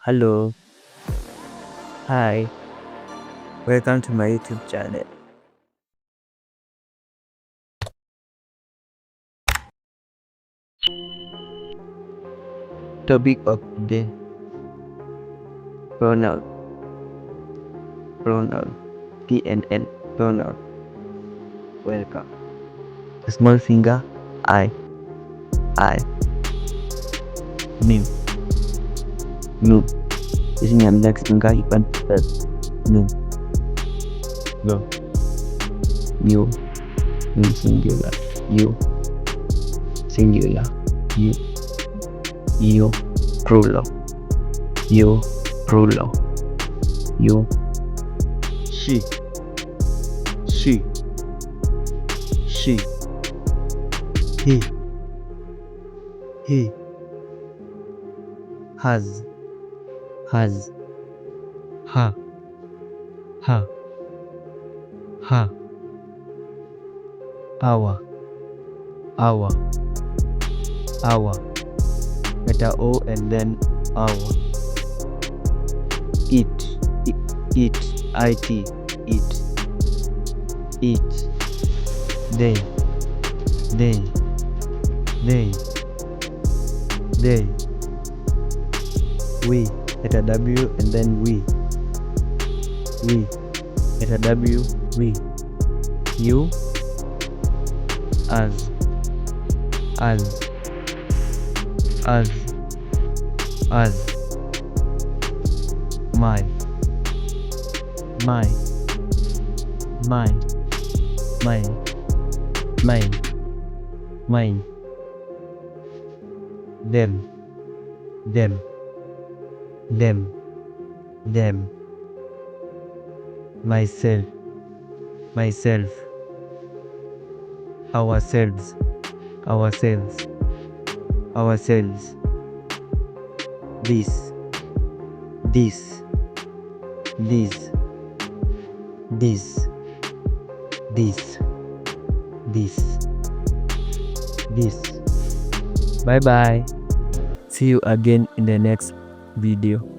Hello, hi, welcome to my YouTube channel. Topic of the day: pronoun, pronoun, PNN, pronoun. Welcome. Small finger, I, me, you. Using your index finger, you can press no, go, you, singular, singular, you, plural, plural, she, she, he, has, her, our, letter O and then our, it, it, they, we, letter W and then we, letter W, we, you, us, my, mine, them, myself, ourselves, this, bye bye. See you again in the next video.